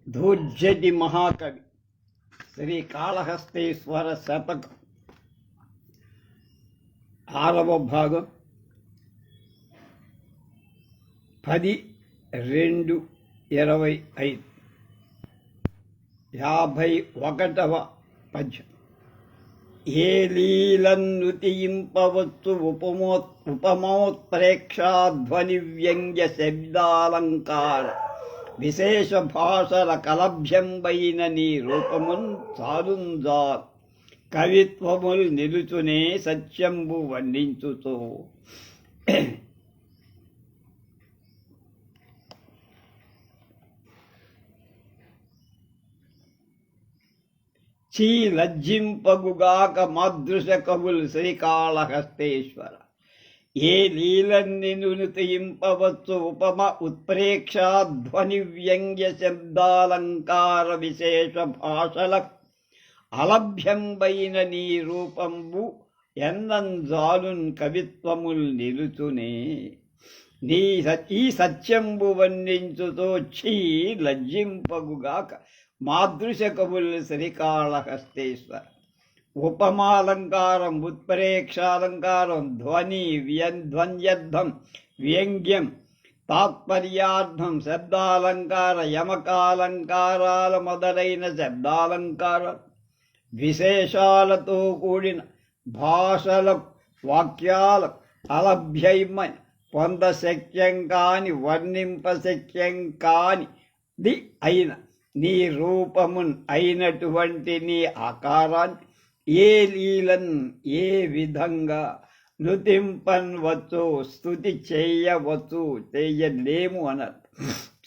ధూర్జటి మహాకవి శ్రీకాళహస్తీశ్వర శతకం 6వ భాగం 10/2/25 51వ పద్యం. ఏ లీలన్నుతియింపవచ్చు ఉపమోత్ప్రేక్షాధ్వని వ్యంగ్య శబ్దాలంకార విశేష భాషల కలభ్యంబైన నీ రూపమున్ చాలుంజాల్ కవిత్వములు నిలుచునే సత్యంబు వర్ణించుతో. చీ లజ్జింపగుగాక మాదృశ కవులు శ్రీకాళహస్తేశ్వర. ఏ లీలన్నినుతియింపవచ్చు ఉపమ ఉత్ప్రేక్షాధ్వని వ్యంగ్య శబ్దాలంకార విశేష భాషల అలభ్యంబైన నీ రూపంబు ఎన్నంజాలున్ కవిత్వముల్ నిలుచునే. ఈ సత్యంబు వర్ణించుతో చీ లజ్జింపగుగాక మాదృశ కవులు శ్రీకాళహస్తేశ్వర. ఉపమాలంకారం, ఉత్ప్రేక్షాలంకారం, ధ్వని, ధ్వన్యర్థం, వ్యంగ్యం, తాత్పర్యార్థం, శబ్దాలంకార, యమకాలంకారాల మొదలైన శబ్దాలంకారాలు, విశేషాలతో కూడిన భాషల వాక్యాల అలభ్యమైన పొందశక్యం కాని వర్ణింపశక్యం కాని ది అయిన నీ రూపమున్ అయినటువంటి నీ ఆకారాన్ని ఏ లీలన్ ఏ విధంగా నుతింపన్వచ్చు, స్తుతి చేయవచ్చు, చేయలేము అన్నారు.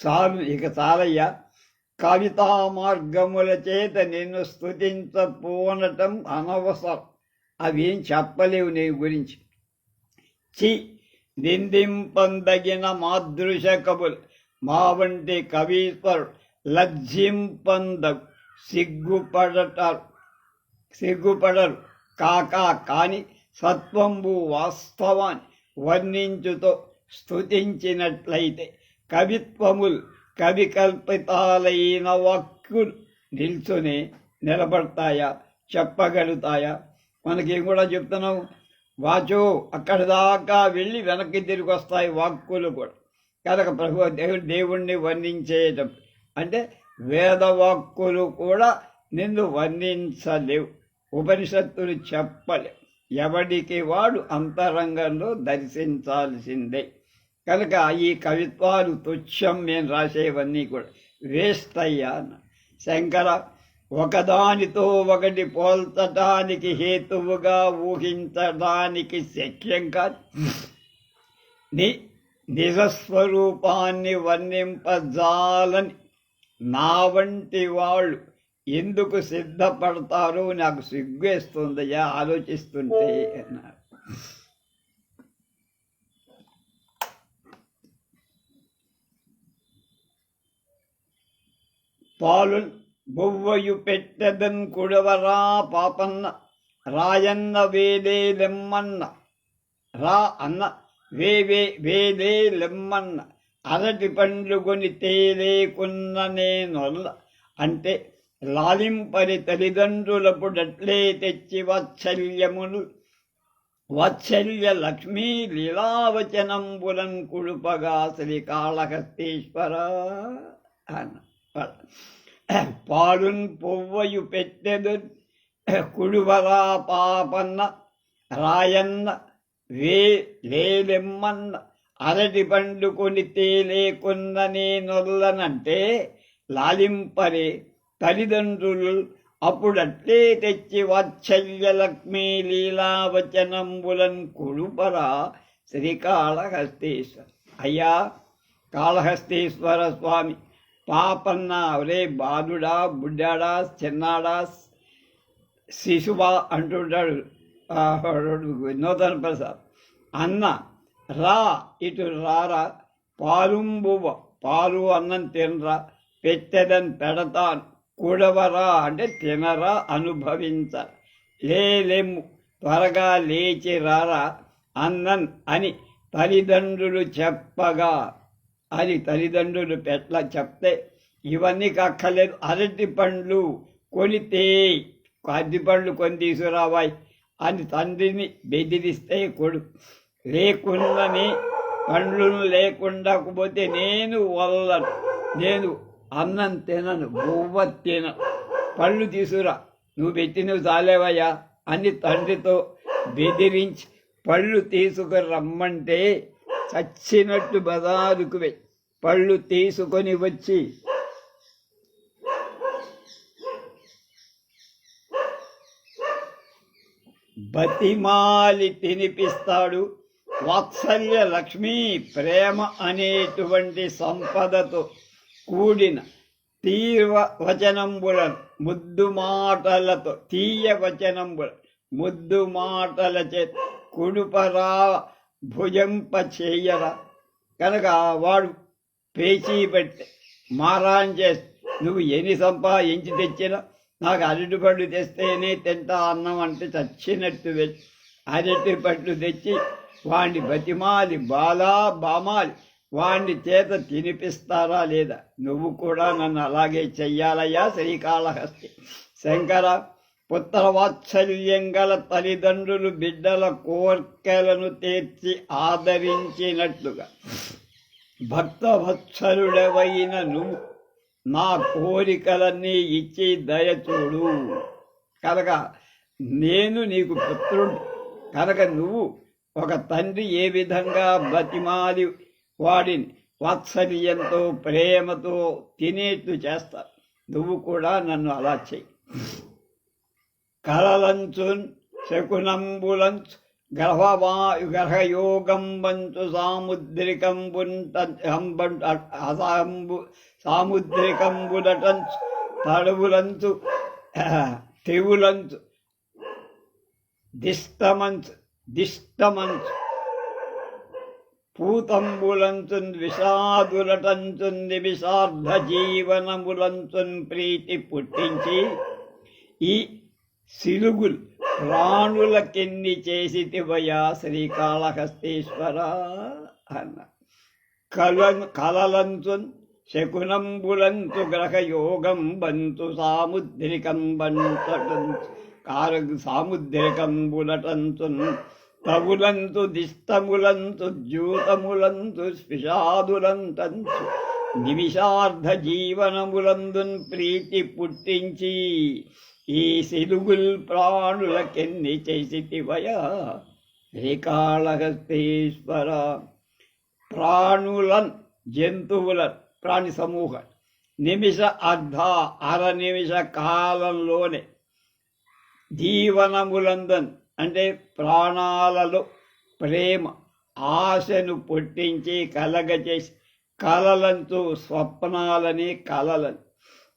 చాలు, ఇక చాలయ్యా. కవితా మార్గముల చేత నిన్ను స్తుతించపోనటం అనవసరం. అవేం చెప్పలేవు నీ గురించి. చి నిందింపందగిన మాదృశ కవులు మా వంటి కవీశ్వరుడు లజ్జింపంద సిగ్గుపడరు కాకా కాని సత్వంబు వాస్తవాన్ని వర్ణించుతో స్తుతించినట్లయితే కవిత్వములు కవి కల్పితాలైన వాక్కులు నిలబడతాయా, చెప్పగలుగుతాయా? మనకేం కూడా చెప్తున్నావు, వాచో అక్కడి దాకా వెళ్ళి వెనక్కి తిరిగి వస్తాయి వాక్కులు కూడా. కనుక దేవుణ్ణి వర్ణించేటప్పుడు అంటే వేదవాక్కులు కూడా నిన్ను వర్ణించలేవు, ఉపనిషత్తులు చెప్పలేవు. ఎవడికి వాడు అంతరంగంలో దర్శించాల్సిందే. కనుక ఈ కవిత్వాలు తుచ్చం, నేను రాసేవన్నీ కూడా వేస్ట్ అయ్యా. శంకర, ఒకదానితో ఒకటి పోల్చటానికి హేతువుగా ఊహించడానికి శక్యం కాదు. నిజస్వరూపాన్ని వర్ణింపజాలని నా వంటి వాళ్ళు ఎందుకు సిద్ధపడతారో నాకు సిగ్గేస్తుందయ్యా ఆలోచిస్తుంటే అన్నారు. పాలు బొవ్వయు పెట్టెదన్ కుడవరా పాపన్న రాయన్న వేలేలెమ్మన్న రా అన్న వేలేలెమ్మన్న అరటి పండ్లు కొని తేలేకున్న నేనొల్ల అంటే లాలింపరి తల్లిదండ్రులపుడట్లే తెచ్చి వాత్సల్య లక్ష్మీ లీలావచనంబులన్ కుడుపగా శ్రీకాళహస్తీశ్వర అన్న. పాలున్ పొవ్వయు పెట్టెదు కుడువరా పాపన్న రాయన్న వేలేలెమ్మన్న అరటి పండ్లు కొని తేలేకున్న నేనొల్లనంటే లాలింపరే తల్లిదండ్రులు అప్పుడట్లే తెచ్చి వాత్సల్య లక్ష్మీ లీలావచనంబులన్ కుడుపరా శ్రీకాళహస్తీశ్వర. అయ్యా కాళహస్తీశ్వర స్వామి, పాపన్న ఒరే బాలుడా, బుడ్డాడా, చిన్నాడా, శిశువా అంటుంటాడు నూతన ప్రసాద్. అన్న రా, ఇటు రారా, పాలుంబువ పాలు అన్నం తినరా, పెట్టెదని పెడతాను, కూడవరా అంటే తినరా, అనుభవించరా, లేము త్వరగా లేచి రారా అన్నన్ అని తల్లిదండ్రులు చెప్పగా, అది తల్లిదండ్రులు పెట్ల చెప్తే ఇవన్నీ కక్కలేదు. అరటి పండ్లు కొనితే అరటి పండ్లు కొని తీసుకురావాయి అని తండ్రిని బెదిరిస్తే కొడుకు లేకుండానే పండ్లు లేకుండాకపోతే నేను వల్లను, నేను అన్నం తినను, బువ్వ తినను, పళ్ళు తీసుకురా, నువ్వు పెట్టినవి చాలేవయ్యా అని తండ్రితో బెదిరించి పళ్ళు తీసుకురమ్మంటే చచ్చినట్టు బజారుకు వెళ్ళి పళ్ళు తీసుకొని వచ్చి బతిమాలి తినిపిస్తాడు. వాత్సల్య లక్ష్మీ ప్రేమ అనేటువంటి సంపదతో కూడిన తీవ్ర వచనంబులను ముద్దు మాటలతో తీయ వచనంబుల ముద్దు మాటల చేత కుడుపరా భుజంప చేయరా. కనుక వాడు పేచీ పెట్టి మారాన్ చేసి నువ్వు ఎన్ని సంపాదించి తెచ్చినా నాకు అరటి పళ్ళు తెస్తేనే తింటా అన్నం అంటే చచ్చినట్టు వెళ్ళి అరటి పళ్ళు తెచ్చి వాడిని బతిమాలి బామాలి వాడిని చేత తినిపిస్తారా లేదా? నువ్వు కూడా నన్ను అలాగే చెయ్యాలయ్యా శ్రీకాళహస్తి శంకర. పుత్రవాత్సల్యం గల తల్లిదండ్రులు బిడ్డల కోర్కెలను తీర్చి ఆదరించినట్లుగా భక్తవత్సలుడవైన నువ్వు నా కోరికలన్నీ ఇచ్చి దయచూడు. కనుక నేను నీకు పుత్రుడు కనుక నువ్వు ఒక తండ్రి ఏ విధంగా బతిమాలి వాడిని వాత్సల్యంతో ప్రేమతో తినేట్లు చేస్తా, నువ్వు కూడా నన్ను అలా చెయ్యి. కలలంచున్ శకునంబులంచు గ్రహయోగంబంచు సాముద్రికంబులటంచు తడువులంచు తెవులంచు దిష్టమంచు పూతంబులంచున్ విషాదులటంచున్ నిమిషార్ధ జీవనములంచున్ ప్రీతి పుట్టించి ఈ సిలుగులు ప్రాణులకెన్ని చేసితివయా శ్రీకాళహస్తీశ్వర అన్న. కలలంచున్ శకునంబులంచు గ్రహయోగం బంతు సాముద్రికంబులటంచున్ తవులంతు దిష్టములంతు ద్యూతములంతు స్పిషాదులంతంచు నిమిషార్ధ జీవనములందున్ ప్రీతి పుట్టించి ఈ సిలుగుల్ ప్రాణులకెన్ని చేసితివయా శ్రీకాళహస్తీశ్వర. ప్రాణులన్ జంతువులన్ ప్రాణి సమూహం నిమిష అర నిమిష కాలంలోనే జీవనములందన్ అంటే ప్రాణాలలో ప్రేమ ఆశను పుట్టించి కలగచేసి కలలంతో స్వప్నాలని కలలని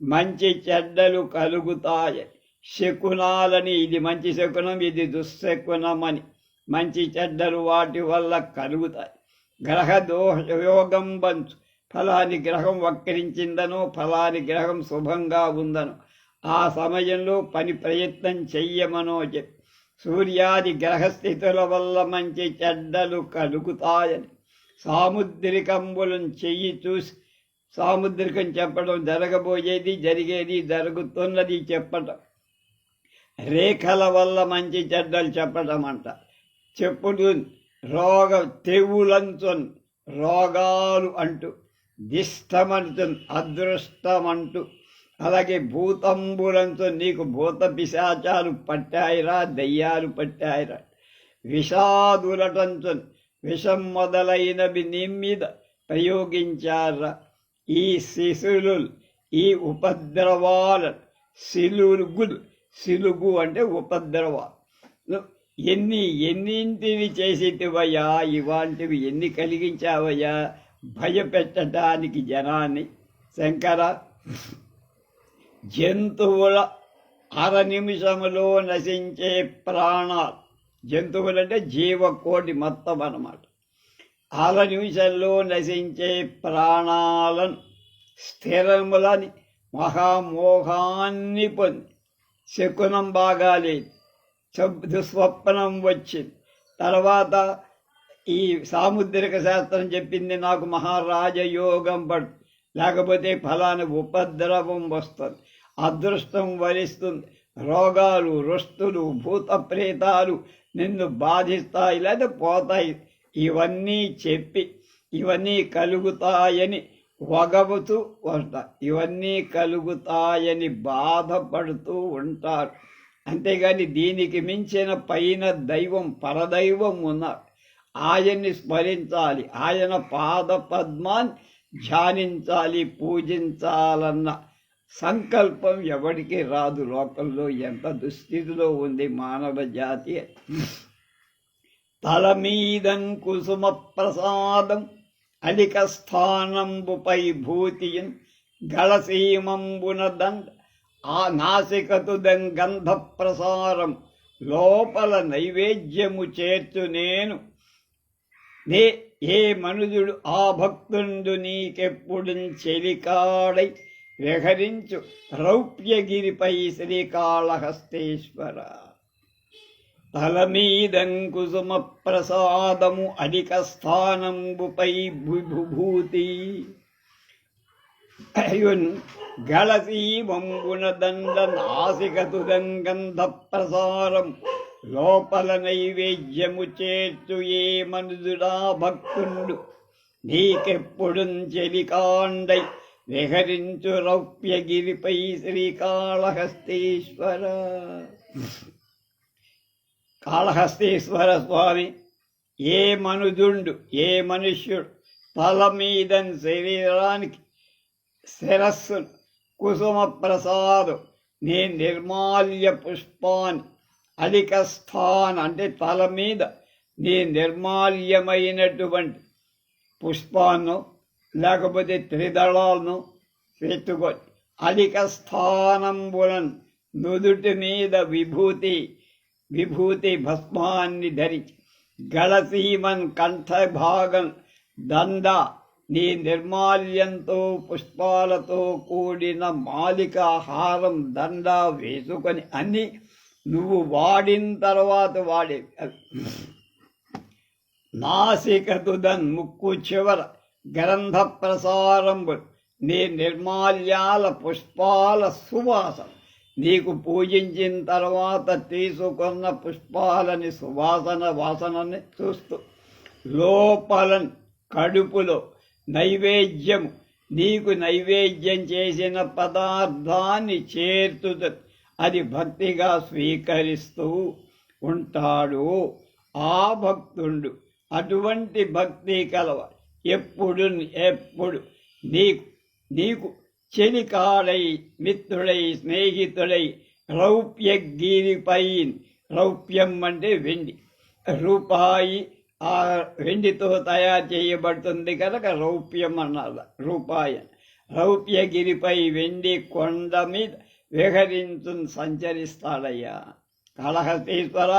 మంచి చెడ్డలు కలుగుతాయని శకునాలని ఇది మంచి శకునం ఇది దుశ్శకునమని మంచి చెడ్డలు వాటి వల్ల కలుగుతాయి. గ్రహ యోగం బంచు ఫలాని గ్రహం వక్రించిందనో ఫలాని గ్రహం శుభంగా ఉందనో ఆ సమయంలో పని ప్రయత్నం చెయ్యమనో చెప్పి సూర్యాది గ్రహస్థితుల వల్ల మంచి చెడ్డలు కలుగుతాయని సాముద్రికంబులను చెయ్యి చూసి సాముద్రికం చెప్పడం జరగబోయేది జరిగేది జరుగుతున్నది చెప్పటం రేఖల వల్ల మంచి చెడ్డలు చెప్పటం అంట. చెప్పుడు తెవులంచున్ రోగాలు అంటూ దిష్టమంటున్ అదృష్టమంటూ అలాగే భూతంబులంతో నీకు భూత పిశాచాలు పట్టాయిరా దయ్యాలు పట్టాయిరా విషాదులటంచున్ విషం మొదలైనవి నీ మీద ప్రయోగించారా. ఈ శిశులు ఈ ఉపద్రవాలను సిలుగు అంటే ఉపద్రవాలు ఎన్నింటిని చేసేటివయ్యా ఇవాంటివి ఎన్ని కలిగించావయ్యా భయపెట్టడానికి జనాన్ని. శంకర జంతువుల అర నిమిషములో నశించే ప్రాణాలు జంతువులంటే జీవకోటి మొత్తం అన్నమాట. అర నిమిషంలో నశించే ప్రాణాలను స్థిరములని మహామోహాన్ని పొంది శకునం బాగాలేదు దుస్వప్నం వచ్చింది. తర్వాత ఈ సాముద్రిక శాస్త్రం చెప్పింది నాకు మహారాజయోగం పడు లేకపోతే ఫలానా ఉపద్రవం వస్తుంది, అదృష్టం వరిస్తుంది, రోగాలు రుస్తులు భూత ప్రేతాలు నిన్ను బాధిస్తాయి లేదా పోతాయి, ఇవన్నీ చెప్పి ఇవన్నీ కలుగుతాయని వగవుతూ వస్తారు, ఇవన్నీ కలుగుతాయని బాధపడుతూ ఉంటారు. అంతేగాని దీనికి మించిన పైన దైవం పరదైవం ఉన్నారు, ఆయన్ని స్మరించాలి, ఆయన పాద పద్మాన్ని ధ్యానించాలి, పూజించాలన్న సంకల్పం ఎవరికి రాదు. లోకంలో ఎంత దుస్థితిలో ఉంది మానవ జాతి. తలమీదం కుసుమ ప్రసాదం అధిక స్థానంబుపై భూతియన్ గళసీమంబున దండ ఆ నాసికతుదం గంధ ప్రసారం లోపల నైవేద్యము చేర్చు నేను నే ఏ మనుజుడు ఆ భక్తుండు నీకెప్పుడు చెలికాడై విహరించు రౌప్యగిరిపై శ్రీకాళహస్తేశ్వర. తలమీదంకుసుమ ప్రసాదము అధిక స్థానంబుపై విభూతి గళసీమంబున దండ నాసికతుదంగంధ ప్రసారం లోపల నైవేద్యము చేర్చు ఏ మనుజుడా భక్తుండు నీకెప్పుడు చెలికాండై విహరించు రౌప్యగిరిపై శ్రీకాళహస్తీశ్వర. కాళహస్తీశ్వర స్వామి ఏ మనుజుండు ఏ మనుష్యుడు తల మీద శరీరానికి శిరస్సు కుసుమ ప్రసాదం నే నిర్మాల్య పుష్పాన్ని అధిక స్థాన్ అంటే తల మీద నీ నిర్మాల్యమైనటువంటి పుష్పాన్ని లేకపోతే త్రిదళాలను పెట్టుకొని అధిక స్థానంబులను నుదుటి మీద విభూతి భస్మాన్ని ధరించి గళసీమన్ కంఠభాగం దండ నీ నిర్మాల్యంతో పుష్పాలతో కూడిన మాలికాహారం దండ వేసుకొని అన్ని నువ్వు వాడిన తర్వాత వాడేవి. నాసికతుదన్ ముక్కు చివర గ్రంథ ప్రసారంబు నీ నిర్మాల్యాల పుష్పాల సువాసన నీకు పూజించిన తర్వాత తీసుకున్న పుష్పాలని వాసనని చూస్తూ లోపల కడుపులో నైవేద్యము నీకు నైవేద్యం చేసిన పదార్థాన్ని చేర్చుతుంది, అది భక్తిగా స్వీకరిస్తూ ఉంటాడు ఆ భక్తుడు. అటువంటి భక్తి కలవ ఎప్పుడు నీకు చెలికాడై మిత్రుడై స్నేహితుడై రౌప్యగిరిపై రౌప్యం అంటే వెండి, రూపాయి ఆ వెండితో తయారు చేయబడుతుంది కనుక రౌప్యం అన్నారు రూపాయి. రౌప్యగిరిపై వెండి కొండ మీద విహరించు సంచరిస్తాడయ్యా. కాళహస్తీశ్వర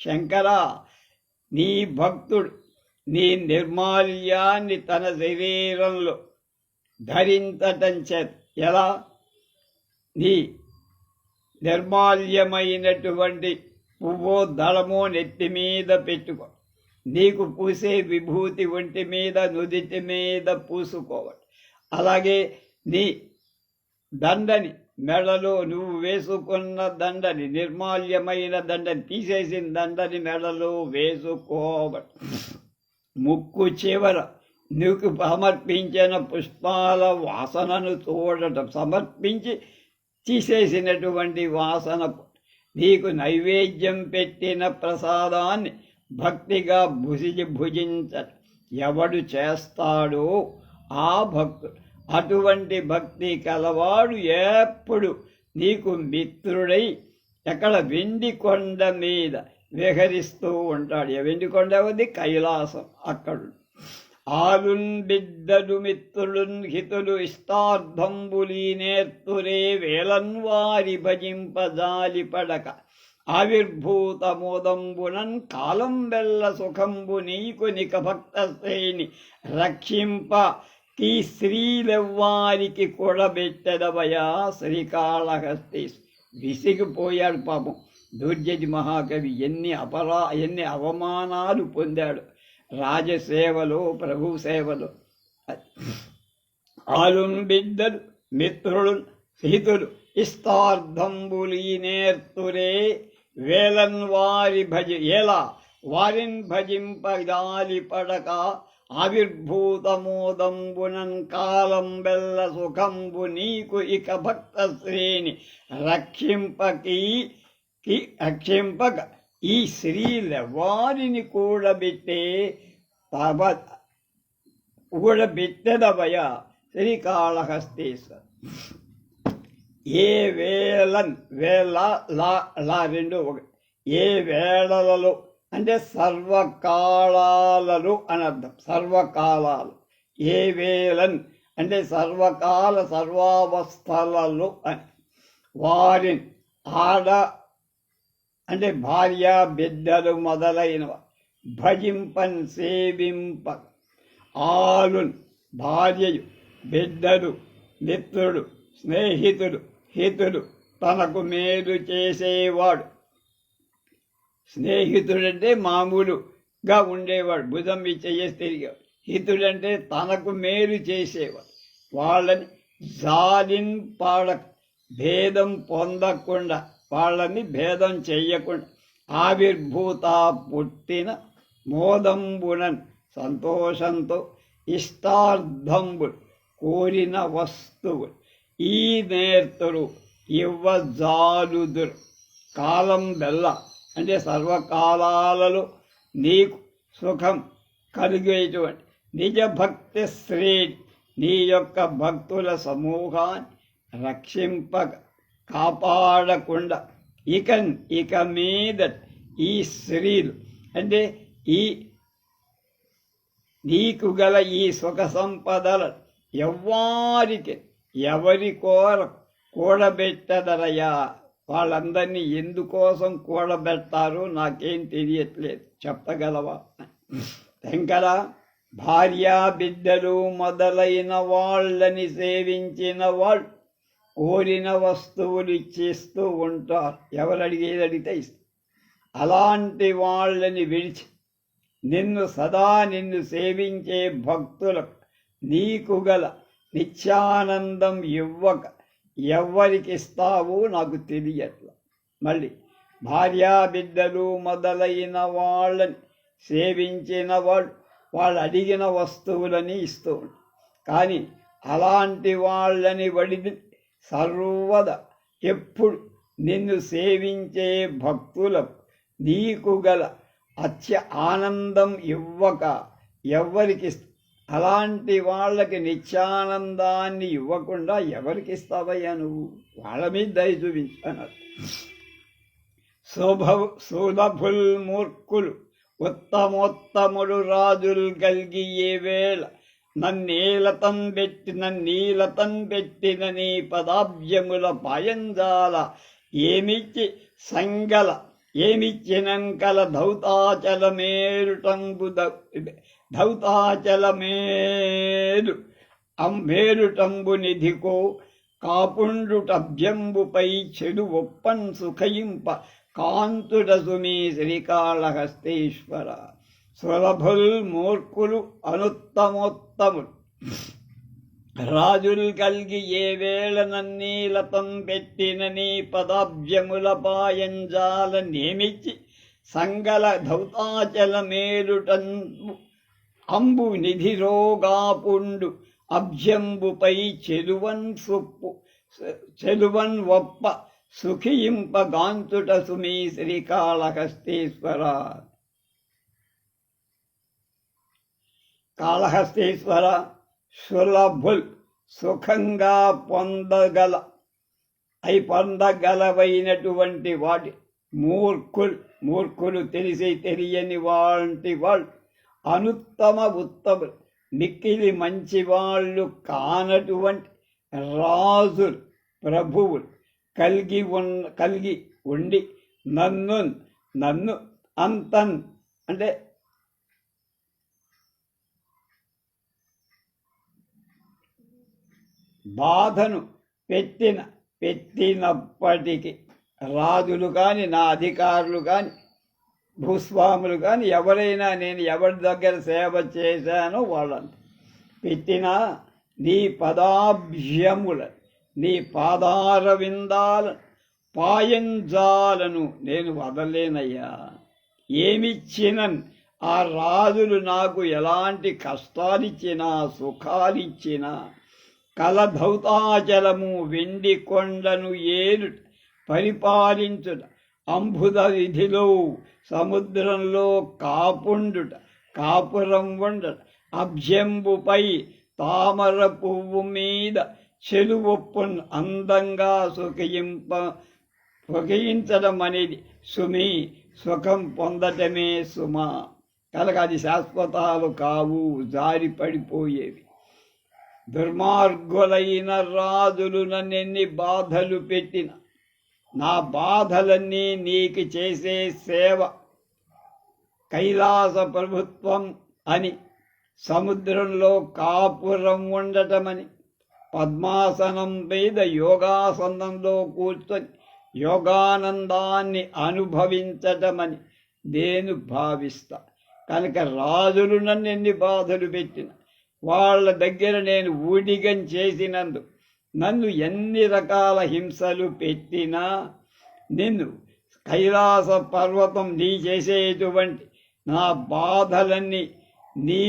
శంకర నీ భక్తుడు నీ నిర్మాల్యాన్ని తన శరీరంలో ధరించటం చేత ఎలా నీ నిర్మాల్యమైనటువంటి పువ్వో దళమో నెత్తి మీద పెట్టుకో, నీకు పూసే విభూతి ఒంటి మీద నుదిటి మీద పూసుకోవాలి. అలాగే నీ దండని మెడలో నువ్వు వేసుకున్న దండని నిర్మాల్యమైన దండని తీసేసిన దండని మెడలో వేసుకోవాలి. ముక్కు చివర నీకు సమర్పించిన పుష్పాల వాసనను చూడటం, సమర్పించి తీసేసినటువంటి వాసన నీకు నైవేద్యం పెట్టిన ప్రసాదాన్ని భక్తిగా భుజించటం ఎవడు చేస్తాడో ఆ భక్తుడు. అటువంటి భక్తి కలవాడు ఎప్పుడు నీకు మిత్రుడై ఎక్కడ వెండి కొండ మీద విహరిస్తూ ఉంటాడు. వెండి కొండ ఉంది కైలాసం, అక్కడ ఆలున్ బిద్దడు మిత్రులున్ హితులు ఇష్టార్థంబులీ నేర్తురే వేలన్ వారి భజింపజాలి పడక ఆవిర్భూతమోదంబునన్ కాలం వెల్ల సుఖంబు నీకు నిక భక్త శ్రేణి రక్షింప ఈ స్త్రీలెవ్వారికి కూడబెట్టెదవయా శ్రీకాళహస్తి. విసిగిపోయాడు పాపం దుర్జటి మహాకవి. ఎన్ని అవమానాలు పొందాడు రాజసేవలో ప్రభు సేవలో. ఆలున్ బిడ్డలు మిత్రులు హితులు ఇష్టార్థంబులీనేర్తురే వేలన్ వారి ఎలా వారిన్ భజింపగాలి పడక ఆవిర్భూతమోదంబునన్ కాలం బెల్ల సుఖంబు నీకు ఇక భక్త శ్రేణి రక్షింపక ఈ శ్రీల వారిని కూడబెట్టెదవయ శ్రీకాళహస్తీశ్వర. ఏ వేళన్ రెండు ఏ వేళలలో అంటే సర్వకాలాలలో అని అర్థం. సర్వకాలాలు ఏ వేళన్ అంటే సర్వకాల సర్వావస్థలలో అని. వారిని ఆడ అంటే భార్య బిడ్డలు మొదలైనవ భజింపన్ సేవింప ఆలున్ భార్యయు బిడ్డలు మిత్రుడు స్నేహితుడు హితుడు తనకు మేలు చేసేవాడు. స్నేహితుడంటే మామూలుగా ఉండేవాడు, భుజం ఇచ్చేసి తిరిగేవాడు. హితుడంటే తనకు మేలు చేసేవాడు. వాళ్ళని జాలింపడక భేదం పొందకుండా, వాళ్ళని భేదం చెయ్యకుండా ఆవిర్భూత పుట్టిన మోదంబునన్ సంతోషంతో ఇష్టార్థంబులు కోరిన వస్తువులు ఈ నేర్తులు ఇవ్వజాలుదురు. కాలం బెల్ల అంటే సర్వకాలాలలో నీకు సుఖం కలిగేటువంటి నిజ భక్తి శ్రేణి నీ యొక్క భక్తుల సమూహాన్ని రక్షింపక కాపాడకుండా ఇక మీద ఈ స్త్రీలు అంటే ఈ నీకు గల ఈ సుఖ సంపదలు ఎవరి కూడబెట్టదరయ్యా. వాళ్ళందరినీ ఎందుకోసం కూడబెట్టారో నాకేం తెలియట్లేదు, చెప్పగలవా? శంకర, భార్యా బిడ్డలు మొదలైన వాళ్ళని సేవించిన వాళ్ళు కోరిన వస్తువులు ఇచ్చేస్తూ ఉంటారు. ఎవరు అడిగితే ఇస్తారు. అలాంటి వాళ్ళని విడిచి నిన్ను సేవించే భక్తులకు నీకు గల నిత్యానందం ఇవ్వక ఎవరికి ఇస్తావో నాకు తెలియట్ల. మళ్ళీ భార్యా బిడ్డలు మొదలైన వాళ్ళని సేవించిన వాళ్ళు అడిగిన వస్తువులని ఇస్తూ ఉంటారు. కానీ అలాంటి వాళ్ళని వడిది సర్వదా ఎప్పుడు నిన్ను సేవించే భక్తులకు నీకు గల ఆనందం ఇవ్వక ఎవరికి అలాంటి వాళ్ళకి నిత్యానందాన్ని ఇవ్వకుండా ఎవరికి ఇస్తావయ్యా నువ్వు? వాళ్ళ మీద దయ చూపించన్నారు. సులభుల్ మూర్ఖులు ఉత్తమోత్తముడు రాజులు కలిగి ఏ వేళ నన్నీలతం పెట్టిన నీ పదాబ్జముల పాయంజాల ఏమిచ్చినంకల మేరుటంబు నిధికో కాపుండుటభ్యంబుపై చెడు ఒప్పన్ సుఖయింప కాంతుడ సుమీ శ్రీకాళహస్తీశ్వర. సులభుల్ మూర్ఖులు అనుత్తమోత్తములు రాజులు కలిగి ఏ వేళ నన్నీలతం పెట్టిన నీ పదాబ్జముల పాయంజాల నేమిచ్చి సంగల ధౌతాచల మేలుటంబు అంబు నిధిరోగాపుండు అభ్యంబుపై చెలువన్ ఒప్ప సుఖింప గాంతుట సుమీ శ్రీకాళహస్తీశ్వర. కాళహస్తీశ్వర, సులభుల్ సుఖంగా పొందగలవైనటువంటి వాటి మూర్ఖులు తెలియని వాటి వాళ్ళు ఉత్తములు మిక్కిలి మంచి వాళ్ళు కానటువంటి రాజులు ప్రభువులు కలిగి ఉండి నన్ను అంతన్ అంటే బాధను పెట్టినప్పటికీ రాజులు కానీ నా అధికారులు కానీ భూస్వాములు కానీ ఎవరైనా నేను ఎవరి దగ్గర సేవ చేశానో వాళ్ళంతా పెట్టినా నీ పదాభ్యముల నీ పాదార విందాలను పాయంజాలను నేను వదలేనయ్యా. ఏమిచ్చినన్ ఆ రాజులు నాకు ఎలాంటి కష్టాలిచ్చినా సుఖాలిచ్చినా, కలధౌతాచలము వెండి కొండను ఏలుట పరిపాలించుట, అంబుద విధిలో సముద్రంలో కాపుండుట, కాపురం ఉండట, అభ్యంబుపై తామర పువ్వు మీద చెలువొప్పును అందంగా సుఖయించడం అనేది సుమి, సుఖం పొందటమే సుమా. కనుక అది శాశ్వతాలు కావు, జారి పడిపోయేవి. దుర్మార్గులైన రాజులు నన్నెన్ని బాధలు పెట్టిన నా బాధలన్నీ నీకు చేసే సేవ. కైలాస ప్రభుత్వం అని, సముద్రంలో కాపురం ఉండటమని, పద్మాసనం మీద యోగాసనంలో కూర్చొని యోగానందాన్ని అనుభవించటమని నేను భావిస్తా. కనుక రాజులు నన్ను ఎన్ని బాధలు పెట్టిన, వాళ్ళ దగ్గర నేను ఊడిగం చేసినందు, నన్ను ఎన్ని రకాల హింసలు పెట్టినా, నిన్ను కైలాస పర్వతం నీ చేసేటువంటి నా బాధలన్నీ నీ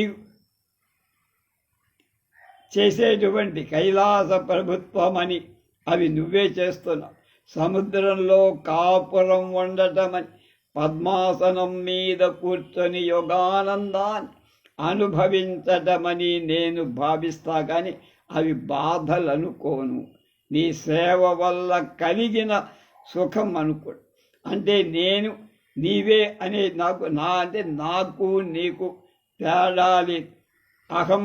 చేసేటువంటి కైలాస ప్రభుత్వం అని అవి నువ్వే చేస్తున్నావు. సముద్రంలో కాపురం ఉండటమని, పద్మాసనం మీద కూర్చొని యోగానందాన్ని అనుభవించటమని నేను భావిస్తా, కానీ అవి బాధలు అనుకోను. నీ సేవ వల్ల కలిగిన సుఖం అనుకో. అంటే నేను నీవే అనే నాకు నీకు తేడాలి. అహం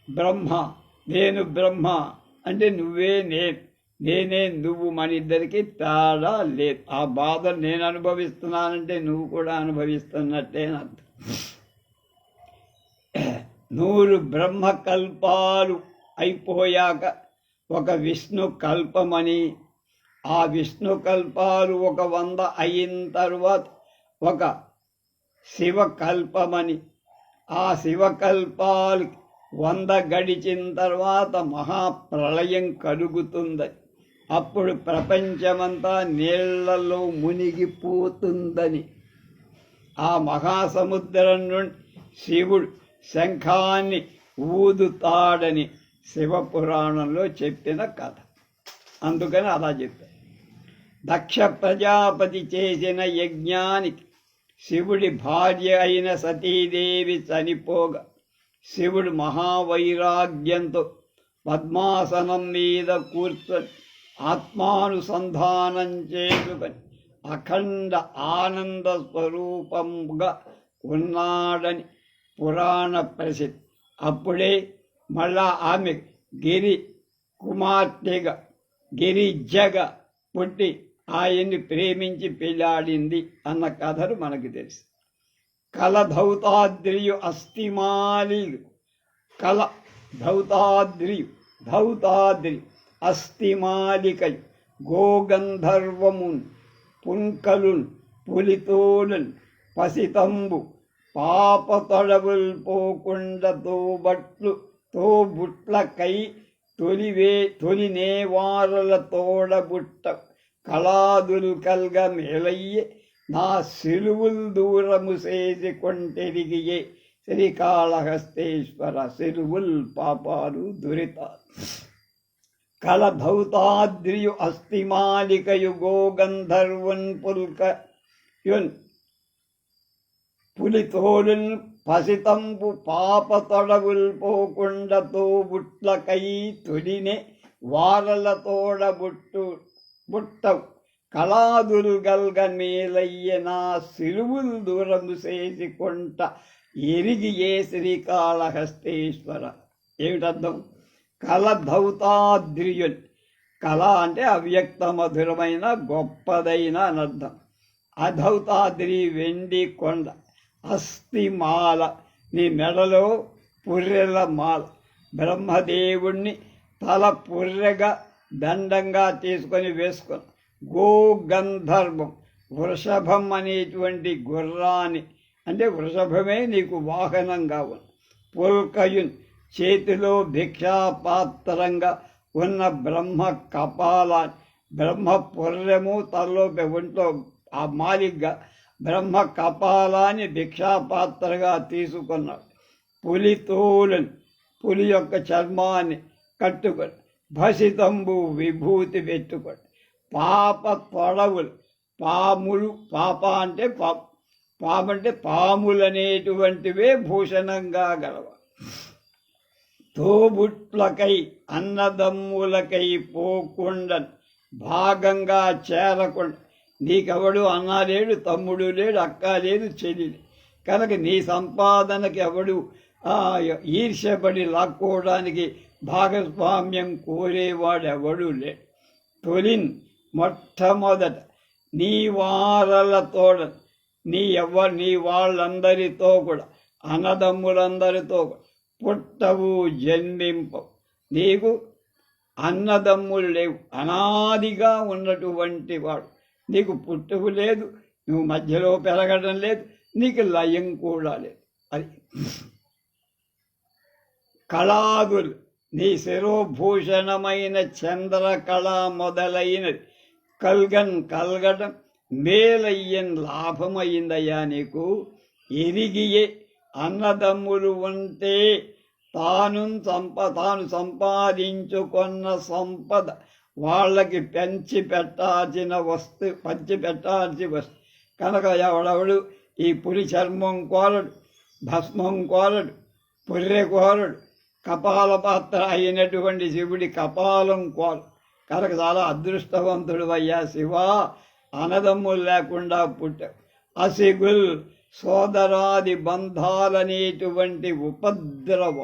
బ్రహ్మ, నేను బ్రహ్మ అంటే నువ్వే నేనే నువ్వు, మన ఇద్దరికి తేడా లేదు. ఆ బాధ నేను అనుభవిస్తున్నానంటే నువ్వు కూడా అనుభవిస్తున్నట్టే అర్థం. 100 బ్రహ్మకల్పాలు అయిపోయాక ఒక విష్ణు కల్పమని, ఆ విష్ణు కల్పాలు 100 అయిన తర్వాత ఒక శివకల్పమని, ఆ శివకల్పాలు 100 గడిచిన తర్వాత మహాప్రళయం కలుగుతుందని, అప్పుడు ప్రపంచమంతా నీళ్లలో మునిగిపోతుందని, ఆ మహాసముద్రం నుండి శివుడు శంఖాన్ని ఊదుతాడని శివపురాణంలో చెప్పిన కథ. అందుకని అలా చెప్పారు. దక్ష ప్రజాపతి చేసిన యజ్ఞానికి శివుడి భార్య అయిన సతీదేవి చనిపోగా, శివుడు మహావైరాగ్యంతో పద్మాసనం మీద కూర్చొని ఆత్మానుసంధానం చేసుకొని అఖండ ఆనంద స్వరూపంగా ఉన్నాడని పురాణ ప్రసిద్ధి. అప్పుడే మళ్ళా ఆమె గిరి కుమార్తెగా గిరిజగా పుట్టి ఆయన్ని ప్రేమించి పెళ్ళాడింది అన్న కథలు మనకు తెలుసు. కలధౌతాద్రియు అస్థిమాలి, ధౌతాద్రి అస్థిమాలికయు గోగంధర్వమున్ పుంకలున్ పులితోలున్ పసితంబు పాపతొడవుల్ పోకుండ తోబుట్లకై తొలినేవారల తోడబుట్ట కళాదులు కల్గ మేలయ్యే నా సిలువుల్ దూరము చేసి కొంటెరిగియే శ్రీకాళహస్తేశ్వర. సిలువుల్ పాపాలు దురితాలు. కలధౌతాద్రియు అస్థిమాలికయు గోగంధర్వున్ పుల్కయున్ పులితోలున్ పసితంపు పాపతొడవుల్ పోకుండ తోబుట్లకై తొలినే వారల తోడబుట్టవు కళాదులు గల్గ మేలయ్య నా సిలువుల్ దూరము చేసి కొంట ఎరిగియే శ్రీకాళహస్తేశ్వర. ఏమిటర్థం? కలధౌతాద్రియుల్, కళ అంటే అవ్యక్త మధురమైన గొప్పదైన అనర్థం. అధౌతాద్రి వెండి కొండ. అస్థిమాల, నీ మెడలో పుర్రెల మాల. బ్రహ్మదేవుణ్ణి తల పుర్రెగా దండంగా తీసుకొని వేసుకొని, గోగంధర్వం, వృషభం అనేటువంటి గుర్రాన్ని, అంటే వృషభమే నీకు వాహనంగా ఉంది. పుల్కయున్, చేతిలో భిక్షాపాత్రంగా ఉన్న బ్రహ్మ కపాలాన్ని, బ్రహ్మ పుర్రెము తలలో ఒంట్లో ఆ మాలిగ్గా బ్రహ్మ కపాలాన్ని భిక్షాపాత్రగా తీసుకున్నాడు. పులి తోలుని, పులి యొక్క చర్మాన్ని కట్టుకొని, భసితంబు విభూతి పెట్టుకొని, పాప పొడవులు, పాములు, పామంటే పాములనేటువంటివే భూషణంగా గలవ. తోబుట్లకై అన్నదమ్ములకై పోకుండన్ భాగంగా చేరకుండా, నీకెవడు అన్న లేడు, తమ్ముడు లేడు, అక్క లేదు, చెల్లి లేదు. కనుక నీ సంపాదనకి ఎవడు ఈర్ష్యపడి లాక్కోవడానికి భాగస్వామ్యం కోరేవాడెవడూ లేడు. తొలిన్ మొట్టమొదట నీ వారలతోడ, నీ వాళ్ళందరితో కూడా, అన్నదమ్ములందరితో కూడా పుట్టవు, జన్మింపవు. నీకు అన్నదమ్ములు లేవు, అనాదిగా ఉన్నటువంటి వాడు. నీకు పుట్టుకు లేదు, నువ్వు మధ్యలో పెరగడం లేదు, నీకు లయం కూడా లేదు. అది కళాదులు, నీ శిరోభూషణమైన చంద్రకళ మొదలైనది కలగడం మేలయ్యన్ లాభమైందయ్యా నీకు. ఎరిగియే అన్నదమ్ములు ఉంటే తాను సంపాదించుకున్న సంపద వాళ్ళకి పంచి పెట్టాల్సిన వస్తు కనుక ఎవడెవడు ఈ పులి చర్మం కోరడు, భస్మం కోరడు, పుర్రె కోరడు, కపాల పాత్ర అయినటువంటి శివుడి కపాలం కోరడు. కనుక చాలా అదృష్టవంతుడు అయ్యా శివా, అన్నదమ్ములు లేకుండా పుట్టావు. అసిగుల్ సోదరాది బంధాలనేటువంటి ఉపద్రవ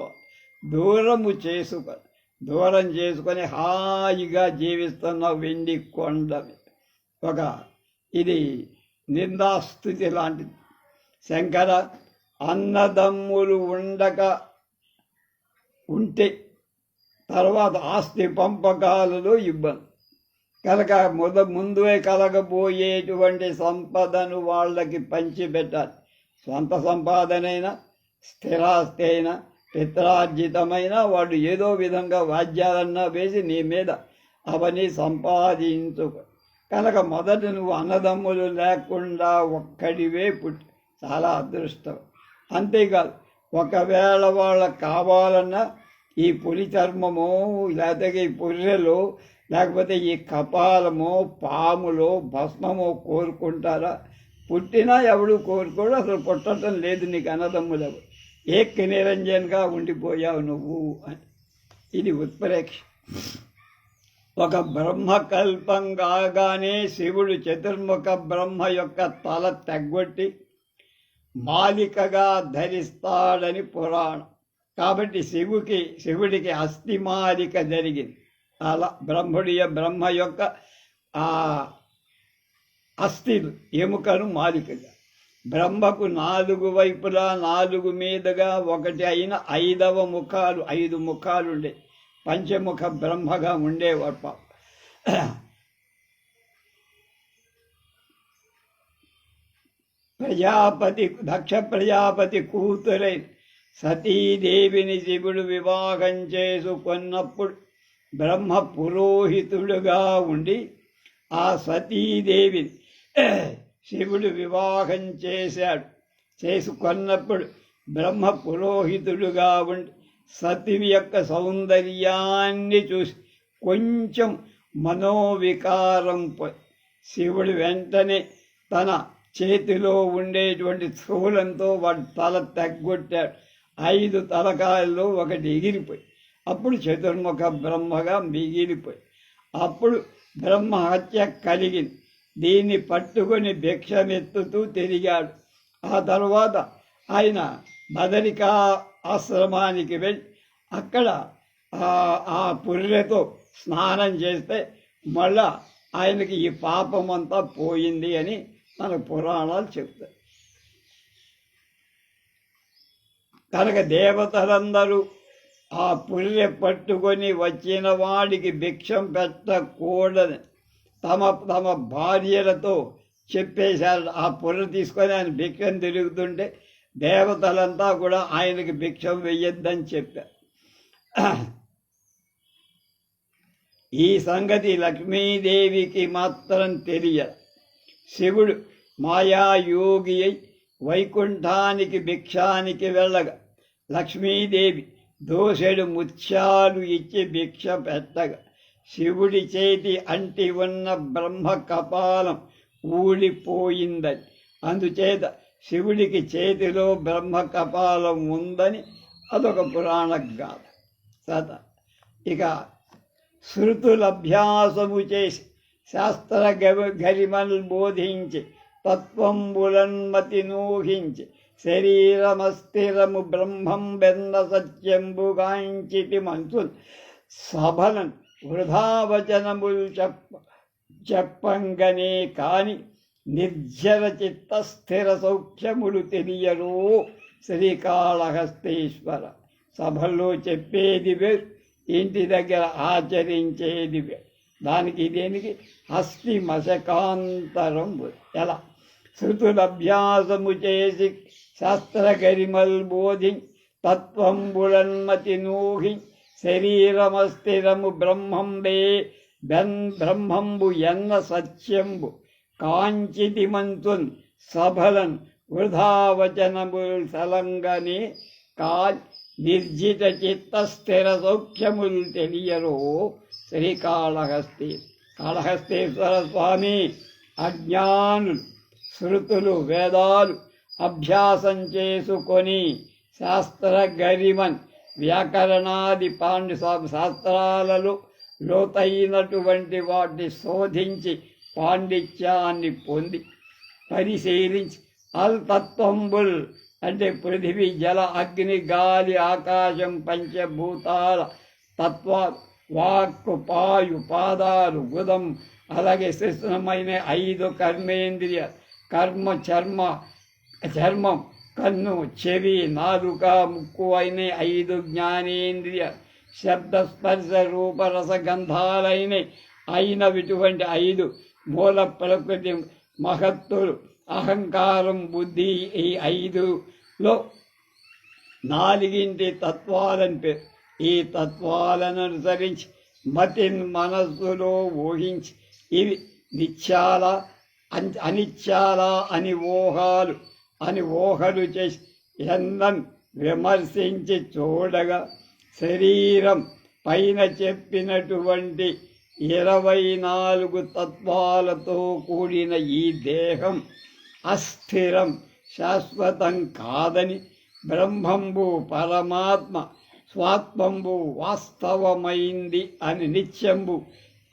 దూరం చేసుకొని హాయిగా జీవిస్తున్న వెండి కొండవి. ఇది నిందాస్థుతి లాంటిది. శంకర, అన్నదమ్ములు ఉంటే తర్వాత ఆస్తి పంపకాలలో ఇబ్బంది. కనుక ముందే కలగబోయేటువంటి సంపదను వాళ్ళకి పంచిపెట్టాలి. స్వంత సంపాదనైనా, స్థిరాస్తి అయినా, పిత్రార్జితమైన వాడు ఏదో విధంగా వాద్యాలన్నా వేసి నీ మీద అవన్నీ సంపాదించుకో. కనుక మొదట నువ్వు అన్నదమ్ములు లేకుండా ఒక్కడివే పుట్టి చాలా అదృష్టం. అంతేకాదు, ఒకవేళ వాళ్ళకు కావాలన్నా ఈ పులి చర్మమో, లేకపోతే ఈ పుర్రెలో, లేకపోతే ఈ కపాలమో, పాములో, భస్మమో కోరుకుంటారా? పుట్టినా ఎవడు కోరుకోడు, అసలు పుట్టడం లేదు నీకు అన్నదమ్ములు. ఏక్ నిరంజన్గా ఉండిపోయావు నువ్వు అని. ఇది ఉత్ప్రేక్ష. ఒక బ్రహ్మకల్పం కాగానే శివుడు చతుర్ముఖ బ్రహ్మ యొక్క తల తెగ్గొట్టి మాలికగా ధరిస్తాడని పురాణం. కాబట్టి శివుడికి అస్థిమాలిక జరిగింది. అలా బ్రహ్మ యొక్క ఆ అస్థిలు ఎముకను మాలికగా, బ్రహ్మకు 4 వైపులా 4 మీదుగా ఒకటి అయిన 5వ ముఖాలు, 5 ముఖాలు ఉండే పంచముఖ బ్రహ్మగా ఉండేవాడు. దక్ష ప్రజాపతి కూతురైన సతీదేవిని శివుడు వివాహం చేసుకున్నప్పుడు బ్రహ్మ పురోహితుడుగా ఉండి ఆ సతీదేవిని శివుడు వివాహం చేసుకున్నప్పుడు బ్రహ్మ పురోహితుడుగా ఉండి సతి యొక్క సౌందర్యాన్ని చూసి కొంచెం మనోవికారం శివుడు వెంటనే తన చేతిలో ఉండేటువంటి స్థూలంతో వాడి తల తెగ్గొట్టాడు. 5 తలకాయల్లో ఒకటి ఎగిరిపోయి అప్పుడు చతుర్ముఖ బ్రహ్మగా మిగిలిపోయి అప్పుడు బ్రహ్మ హత్య కలిగింది. దీన్ని పట్టుకొని భిక్షమెత్తుతూ తిరిగాడు. ఆ తర్వాత ఆయన బదరికా ఆశ్రమానికి వెళ్ళి అక్కడ ఆ పుర్రెతో స్నానం చేస్తే మళ్ళా ఆయనకి ఈ పాపమంతా పోయింది అని మన పురాణాలు చెప్తాయి. కనుక దేవతలందరూ ఆ పుర్రె పట్టుకొని వచ్చిన వాడికి భిక్షం పెట్టకూడదని తమ భార్యలతో చెప్పేశారు. ఆ పుర్రె తీసుకొని ఆయన భిక్షం తిరుగుతుంటే దేవతలంతా కూడా ఆయనకి భిక్షం వెయ్యొద్దని చెప్పారు. ఈ సంగతి లక్ష్మీదేవికి మాత్రం తెలియదు. శివుడు మాయాయోగి అయి వైకుంఠానికి భిక్షానికి వెళ్ళగా లక్ష్మీదేవి దోసెడు ముత్యాలు ఇచ్చి భిక్ష పెట్టగా శివుడి చేతి అంటి ఉన్న బ్రహ్మ కపాలం ఊడిపోయిందని, అందుచేత శివుడికి చేతిలో బ్రహ్మ కపాలం ఉందని అదొక పురాణ గాథ. సత ఇక శృతులభ్యాసము చేసి శాస్త్ర గరిమల్ బోధించి తత్వంబులన్మతి నూహించి శరీరమస్థిరము బ్రహ్మం బెన్న సత్యంబుగాంచిటి మంచుల్ సభలను వృధావచనములు చెప్పంగనే కాని నిర్జర చిత్త స్థిర సౌఖ్యములు తెలియరో శ్రీకాళహస్తీశ్వర. సభల్లో చెప్పేది వేరు, ఇంటి దగ్గర ఆచరించేది వేరు. దానికి దేనికి హస్తి మశకాంతరం. ఎలా శృతులభ్యాసము చేసి శాస్త్ర గరిమల్ బోధి తత్వంబులన్మతి నూహి శరీరమస్థిరము బ్రహ్మంబు ఎన్న సత్యంబు కాంచితి మంతున్ సభలన్ వృధావచనములు సలంగనే కా నిర్జిత చిత్త స్థిర సౌఖ్యములు తెలియరో కాళహస్తేశ్వర స్వామి. అజ్ఞానులు శృతులు వేదాలు అభ్యాసం చేసుకొని శాస్త్ర గరిమన్ వ్యాకరణాది శాస్త్రాలలో లోతైనటువంటి వాటిని శోధించి పాండిత్యాన్ని పొంది పరిశీలించి తత్వంబుల్ అంటే పృథివీ జల అగ్ని గాలి ఆకాశం పంచభూతాల తత్వాలు వాక్కు పాయు పాదాలు గుదం అలాగే శిష్టమైన 5 కర్మేంద్రియ చర్మం కన్ను చెవి నాలుక ముక్కు అయిన 5 జ్ఞానేంద్రియ శబ్దస్పర్శ రూపరస అయినటువంటి 5 మూల ప్రకృతి మహత్తులు అహంకారం బుద్ధి ఈ 5లో 4 తత్వాలని పేరు. ఈ తత్వాలను అనుసరించి మతిన్ మనస్సులో ఊహించి ఇవి నిత్యాల అనిత్యాల అని ఊహలు చేసి ఎన్నం విమర్శించి చూడగా శరీరం పైన చెప్పినటువంటి 24 తత్వాలతో కూడిన ఈ దేహం అస్థిరం శాశ్వతం కాదని, బ్రహ్మంబు పరమాత్మ స్వాత్మంబు వాస్తవమైంది అని నిత్యంబు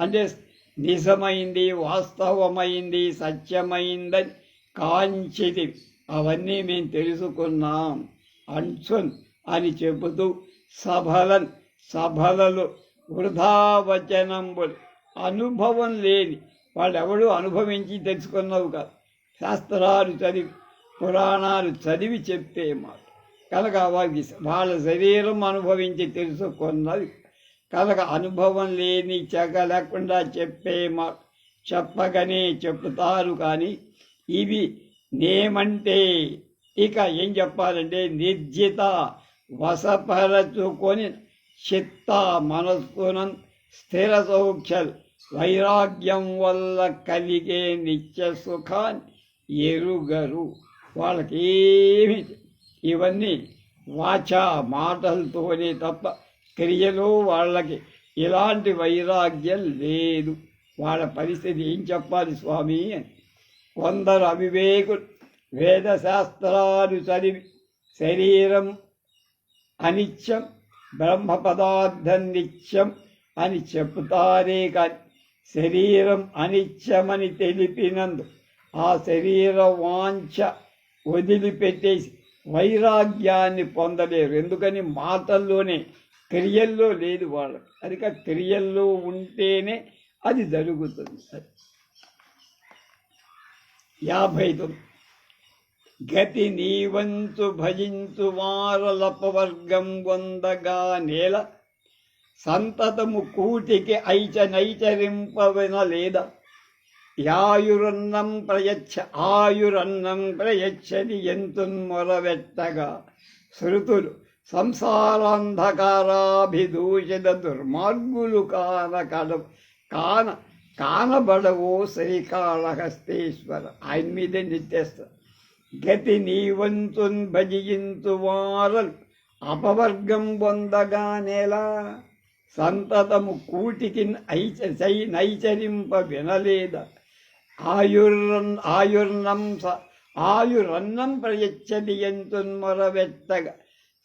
అంటే నిజమైంది వాస్తవమైంది సత్యమైందని కాంచితి అవన్నీ మేము తెలుసుకున్నాం అంచున్ అని చెబుతూ సభలలు వృధావచనంబులు అనుభవం లేని వాళ్ళెవడూ అనుభవించి తెలుసుకున్నవి కాదు. శాస్త్రాలు చదివి పురాణాలు చదివి చెప్పే మాట కనుక వాళ్ళ శరీరం అనుభవించి తెలుసుకున్నది కనుక అనుభవం లేని చెగ లేకుండా చెప్పే మాట చెప్పగానే చెప్తారు. కానీ ఇవి నేమంటే ఇక ఏం చెప్పాలంటే నిర్జిత వశపరచుకొని చిత్త మనస్సునం స్థిర సౌఖ్యలు వైరాగ్యం వల్ల కలిగే నిత్య సుఖాన్ని ఎరుగరు. వాళ్ళకేమి ఇవన్నీ వాచా మాటలతోనే తప్ప క్రియలో వాళ్ళకి ఇలాంటి వైరాగ్యం లేదు. వాళ్ళ పరిస్థితి ఏం చెప్పాలి స్వామి అని. కొందరు అవివేకులు వేదశాస్త్రాలు చదివి శరీరం అనిత్యం బ్రహ్మ పదార్థం నిత్యం అని చెప్తారే కానీ శరీరం అనిత్యమని తెలిపినందు ఆ శరీర వాంఛ వదిలిపెట్టేసి వైరాగ్యాన్ని పొందలేరు. ఎందుకని మాటల్లోనే క్రియల్లో లేదు వాళ్ళకి. అది క్రియల్లో ఉంటేనే అది జరుగుతుంది. 59 గతి నీవంచు భజించు వారలపవర్గం వందగా నేల సంతతము కూటికి నైచరింపవిన లేదా ఆయురన్నం ప్రయచ్చని ఎంతున్ మొరవెట్టగా శృతులు సంసారాంధకారాభిదూషిత దుర్మార్గులు కానబడవో శ్రీకాళహస్తీశ్వర. ఆయన మీదే నిత్యేస్తారు. గతి నీవంతున్ భజింతు వారలు అపవర్గం పొందగా నెలా, సంతతము కూటికి నైచరింప వినలేద, ఆయురన్నం ప్రయచ్చది ఎంతున్మొరవెత్తగా,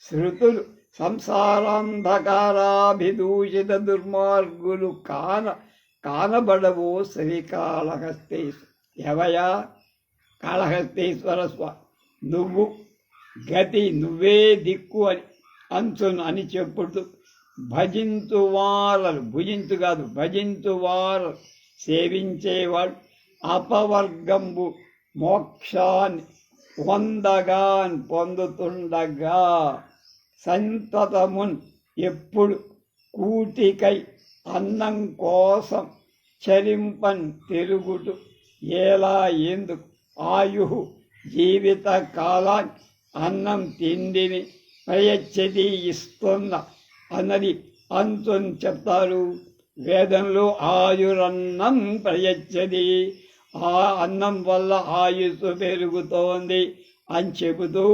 శృతులు సంసారాంధకారాభిదూషిత దుర్మార్గులు కానబడవో శ్రీకాళహస్తీశ్వర. ఎవయా కాళహస్తీశ్వర స్వామి, నువ్వు గతి, నువ్వే దిక్కు అని అంచును అని చెప్పుడు భజింతు వారలు, భుజింతు కాదు భజింతు వారలు సేవించేవాడు అపవర్గంబు మోక్షాన్ని పొందుతుండగా, సంతతమున్ ఎప్పుడు కూటికై అన్నం కోసం చరింపన్ తిరుగుటు ఎలా ఎందుకు, ఆయు జీవిత కాలాన్ని అన్నం తిండిని ప్రయచ్చది ఇస్తున్న అన్నది అంతుని చెప్తారు. వేదంలో ఆయురన్నం ప్రయచ్చది, ఆ అన్నం వల్ల ఆయుస్సు పెరుగుతోంది అని చెబుతూ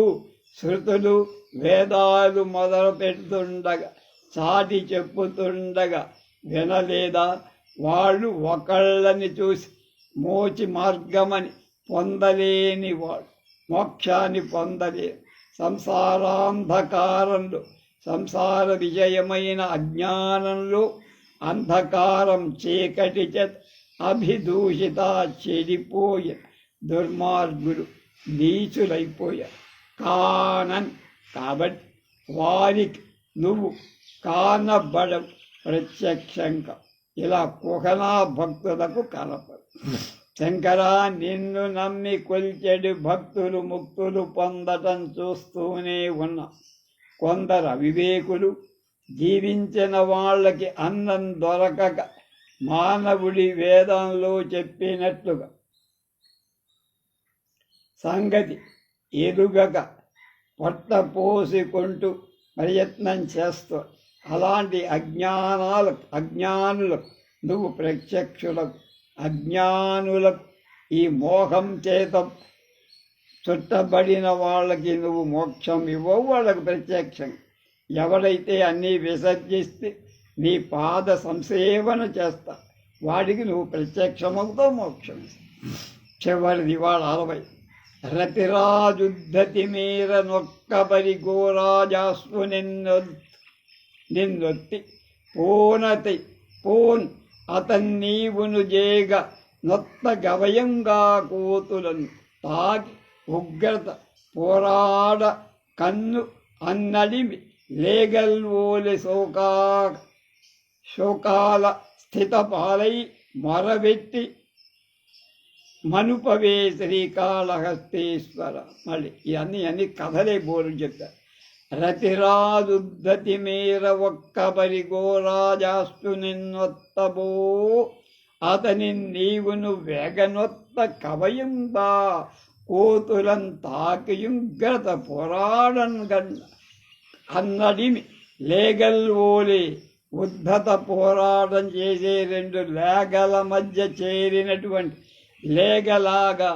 శృతులు వేదాలు మొదలు పెడుతుండగా, చాటి చెప్పుతుండగా వినలేదా? వాళ్ళు ఒకళ్ళని చూసి మోచి మార్గమని పొందలేని వాడు మోక్షాన్ని పొందలేరు. సంసారాంధకారంలో, సంసార విజయమైన అజ్ఞానంలో అంధకారం చీకటి చేత అభిదూషిత చెడిపోయే దుర్మార్గులు నీచులైపోయారు. కాబట్టి వారికి నువ్వు కానబడవు ప్రత్యక్షంగా. ఇలా కుహనా భక్తులకు కలపరు. శంకరా, నిన్ను నమ్మి కొల్చెడు భక్తులు ముక్తులు పొందటం చూస్తూనే ఉన్నా. కొందరు అవివేకులు జీవించిన వాళ్ళకి అన్నం దొరకక మానవుడి వేదంలో చెప్పినట్లుగా సంగతి ఎరుగక పొట్ట పోసుకుంటూ ప్రయత్నం చేస్తూ, అలాంటి అజ్ఞానులకు నువ్వు ప్రత్యక్షులకు, అజ్ఞానులకు ఈ మోహం చేత చుట్టబడిన వాళ్ళకి నువ్వు మోక్షం ఇవ్వవు. వాళ్ళకు ప్రత్యక్షం. ఎవడైతే అన్నీ విసర్జిస్తే నీ పాద సంసేవన చేస్తా, వాడికి నువ్వు ప్రత్యక్షమవుతావు, మోక్షం. చివరిది వాడు 60. రతిరాజుద్ధతి మీర నొక్కబరి గోరాజాస్సు నిన్నొత్తి పోన్ అతన్నీవును జేగ నొత్త గవయంగా కోతులను తాకి ఉగ్రత పోరాడ కన్ను అన్నడిమి లేగల్వోలి శోకాల స్థితపాలై మొరబెట్టి మనుపవే శ్రీకాళహస్తీశ్వర. మళ్ళీ ఇవన్నీ కథలే బోరు చెప్తారు. రతిరాజుద్ధతి మీర ఒక్కబరి గోరాజాస్తు నిన్నొత్తబో అతని నీవును వేగనొత్త కవయుంబా కోతులం తాకియుంగ్రత పోరాడన్ గన్న అన్నడిమి లేగల్వోలి ఉద్ధత పోరాటం చేసే 2 లేగల మధ్య చేరినటువంటి లేగలాగా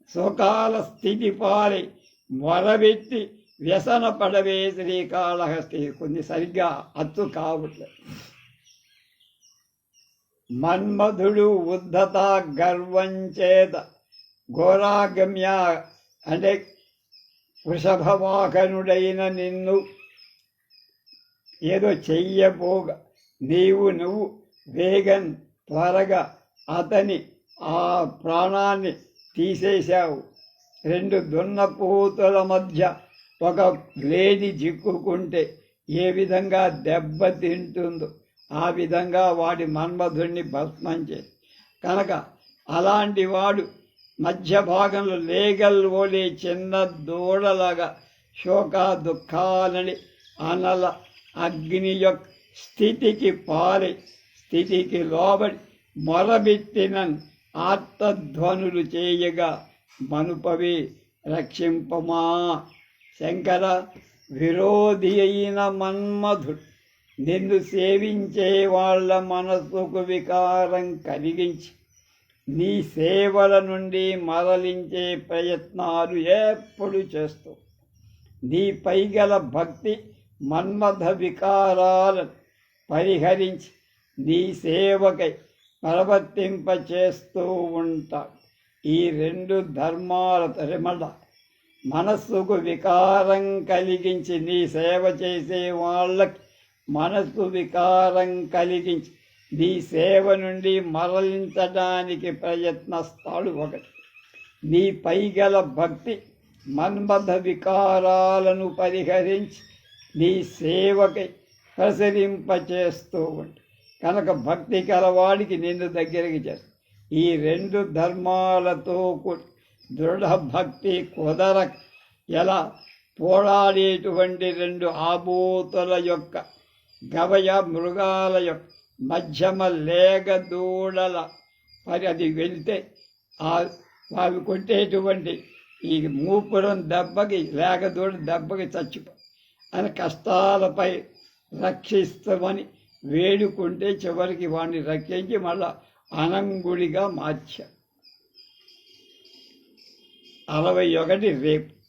శోకాల స్థితి పాలి మొరబెట్టి వ్యసన పడవే శ్రీకాళహస్తి. కొన్ని సరిగ్గా అత్తు కావట్లేదు. మన్మధుడు ఉద్ధత గర్వం చేత ఘోరాగమ్య అంటే వృషభవాహనుడైన నిన్ను ఏదో చెయ్యపోగా నువ్వు వేగన్ త్వరగా అతని ఆ ప్రాణాన్ని తీసేశావు. 2 దున్నపోతుల మధ్య ఒక లేడి చిక్కుకుంటే ఏ విధంగా దెబ్బ తింటుందో ఆ విధంగా వాడి మన్మధుడిని భస్మం చేసి, కనుక అలాంటి వాడు మధ్య భాగంలో లేగల్వోలే చిన్న దూడలాగా శోక దుఃఖాలని అనల అగ్ని యొక్క స్థితికి లోబడి మొరబెట్టిన ఆర్తధ్వనులు చేయగా మనుపవే రక్షింపమా. శంకర, విరోధి అయిన మన్మధుడు నిన్ను సేవించే వాళ్ళ మనసుకు వికారం కలిగించి నీ సేవల నుండి మరలించే ప్రయత్నాలు ఎప్పుడు చేస్తావు. నీపై గల భక్తి మన్మథ వికారాలను పరిహరించి నీ సేవకై ప్రవర్తింపచేస్తూ ఉంటాడు. ఈ రెండు ధర్మాల తరిమల మనస్సుకు వికారం కలిగించి నీ సేవ చేసే వాళ్ళకి మనస్సు వికారం కలిగించి నీ సేవ నుండి మరలించడానికి ప్రయత్నిస్తాడు ఒకటి. నీపై గల భక్తి మన్మథ వికారాలను పరిహరించి నీ సేవకై ప్రసరింపచేస్తూ ఉంటుంది. కనుక భక్తి కలవాడికి నిన్ను దగ్గరికి చేస్తా. ఈ రెండు ధర్మాలతో దృఢ భక్తి కుదరక ఎలా పోరాడేటువంటి రెండు ఆబోతుల యొక్క గవయ మృగాల యొక్క మధ్యమ లేగ దూడల అది వెళ్తే అవి కొట్టేటువంటి ఈ మూపురం దెబ్బకి లేగ దూడ దెబ్బకి చచ్చిపో అని కష్టాలపై రక్షిస్తామని వేడుకుంటే చివరికి వాడిని రక్షించి మళ్ళా అనంగుడిగా మార్చారు. 61 రేపు.